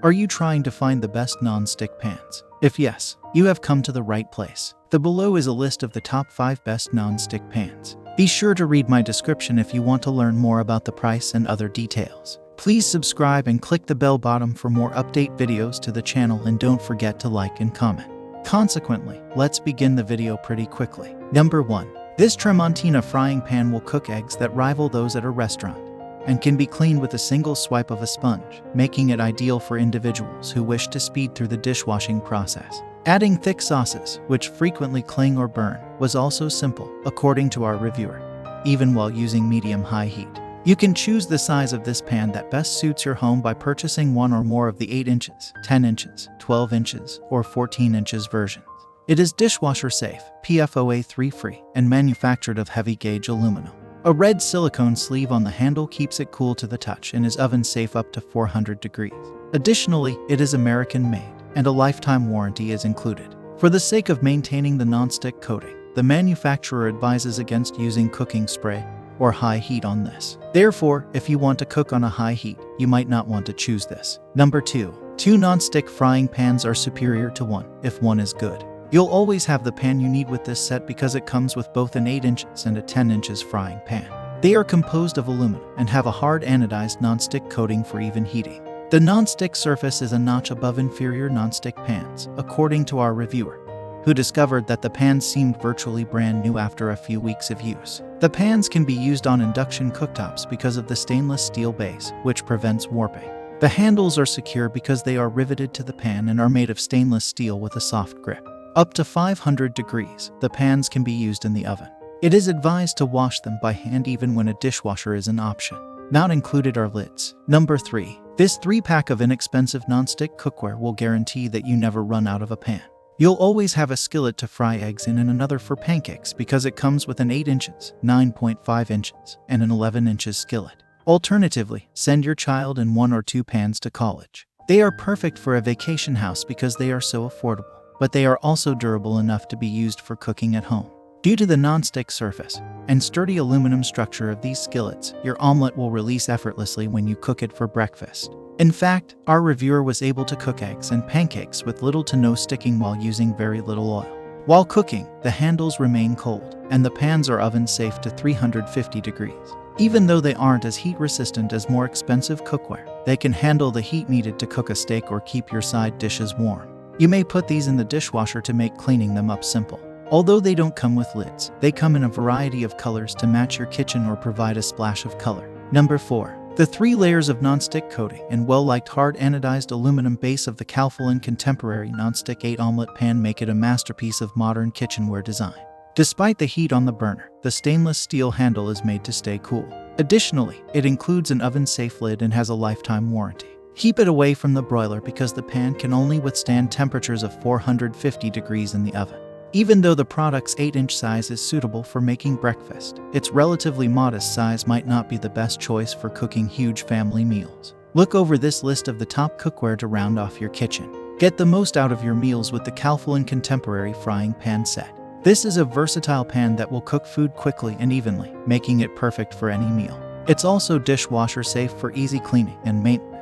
Are you trying to find the best non-stick pans? If yes, you have come to the right place. The below is a list of the top 5 best non-stick pans. Be sure to read my description if you want to learn more about the price and other details. Please subscribe and click the bell button for more update videos to the channel, and don't forget to like and comment. Consequently, let's begin the video pretty quickly. Number 1. This Tramontina frying pan will cook eggs that rival those at a restaurant, and can be cleaned with a single swipe of a sponge, making it ideal for individuals who wish to speed through the dishwashing process. Adding thick sauces, which frequently cling or burn, was also simple, according to our reviewer, even while using medium-high heat. You can choose the size of this pan that best suits your home by purchasing one or more of the 8 inches, 10 inches, 12 inches, or 14 inches versions. It is dishwasher safe, PFOA 3-free, and manufactured of heavy-gauge aluminum. A red silicone sleeve on the handle keeps it cool to the touch and is oven safe up to 400 degrees. Additionally, it is American-made, and a lifetime warranty is included. For the sake of maintaining the non-stick coating, the manufacturer advises against using cooking spray or high heat on this. Therefore, if you want to cook on a high heat, you might not want to choose this. Number 2. 2 non-stick frying pans are superior to one, if one is good. You'll always have the pan you need with this set because it comes with both an 8 inches and a 10 inches frying pan. They are composed of aluminum and have a hard anodized non-stick coating for even heating. The non-stick surface is a notch above inferior non-stick pans, according to our reviewer, who discovered that the pans seemed virtually brand new after a few weeks of use. The pans can be used on induction cooktops because of the stainless steel base, which prevents warping. The handles are secure because they are riveted to the pan and are made of stainless steel with a soft grip. Up to 500 degrees, the pans can be used in the oven. It is advised to wash them by hand even when a dishwasher is an option. Not included are lids. Number 3. This 3-pack of inexpensive non-stick cookware will guarantee that you never run out of a pan. You'll always have a skillet to fry eggs in and another for pancakes because it comes with an 8 inches, 9.5 inches, and an 11 inches skillet. Alternatively, send your child in 1 or 2 pans to college. They are perfect for a vacation house because they are so affordable, but they are also durable enough to be used for cooking at home. Due to the non-stick surface and sturdy aluminum structure of these skillets, your omelet will release effortlessly when you cook it for breakfast. In fact, our reviewer was able to cook eggs and pancakes with little to no sticking while using very little oil. While cooking, the handles remain cold, and the pans are oven safe to 350 degrees. Even though they aren't as heat resistant as more expensive cookware, they can handle the heat needed to cook a steak or keep your side dishes warm. You may put these in the dishwasher to make cleaning them up simple. Although they don't come with lids, they come in a variety of colors to match your kitchen or provide a splash of color. Number 4. The 3 layers of non-stick coating and well-liked hard anodized aluminum base of the souffleing contemporary non-stick 8 omelet pan make it a masterpiece of modern kitchenware design. Despite the heat on the burner, the stainless steel handle is made to stay cool. Additionally, it includes an oven-safe lid and has a lifetime warranty. Keep it away from the broiler because the pan can only withstand temperatures of 450 degrees in the oven. Even though the product's 8-inch size is suitable for making breakfast, its relatively modest size might not be the best choice for cooking huge family meals. Look over this list of the top cookware to round off your kitchen. Get the most out of your meals with the souffleing contemporary frying pan set. This is a versatile pan that will cook food quickly and evenly, making it perfect for any meal. It's also dishwasher safe for easy cleaning and maintenance.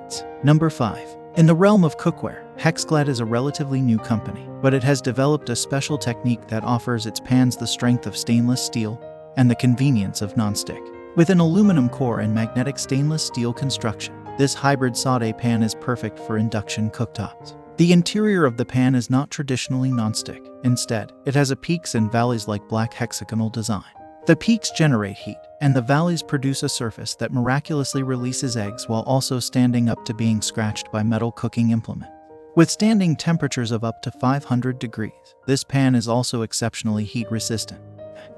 Number 5. In the realm of cookware, excluded is a relatively new company, but it has developed a special technique that offers its pans the strength of stainless steel and the convenience of non-stick. With an aluminum core and magnetic stainless steel construction, this hybrid sauté pan is perfect for induction cooktops. The interior of the pan is not traditionally non-stick. Instead, it has a peaks and valleys like black hexagonal design. The peaks generate heat, and the valleys produce a surface that miraculously releases eggs while also standing up to being scratched by metal cooking implements. Withstanding temperatures of up to 500 degrees, this pan is also exceptionally heat resistant.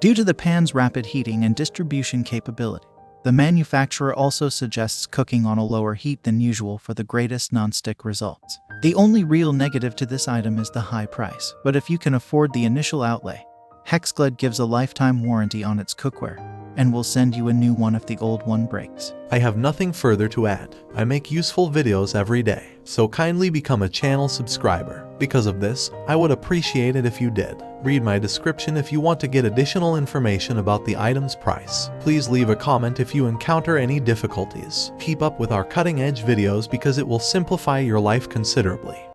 Due to the pan's rapid heating and distribution capability, the manufacturer also suggests cooking on a lower heat than usual for the greatest non-stick results. The only real negative to this item is the high price, but if you can afford the initial outlay, excluded gives a lifetime warranty on its cookware and will send you a new one if the old one breaks. I have nothing further to add. I make useful videos every day, so kindly become a channel subscriber. Because of this, I would appreciate it if you did. Read my description if you want to get additional information about the item's price. Please leave a comment if you encounter any difficulties. Keep up with our cutting-edge videos because it will simplify your life considerably.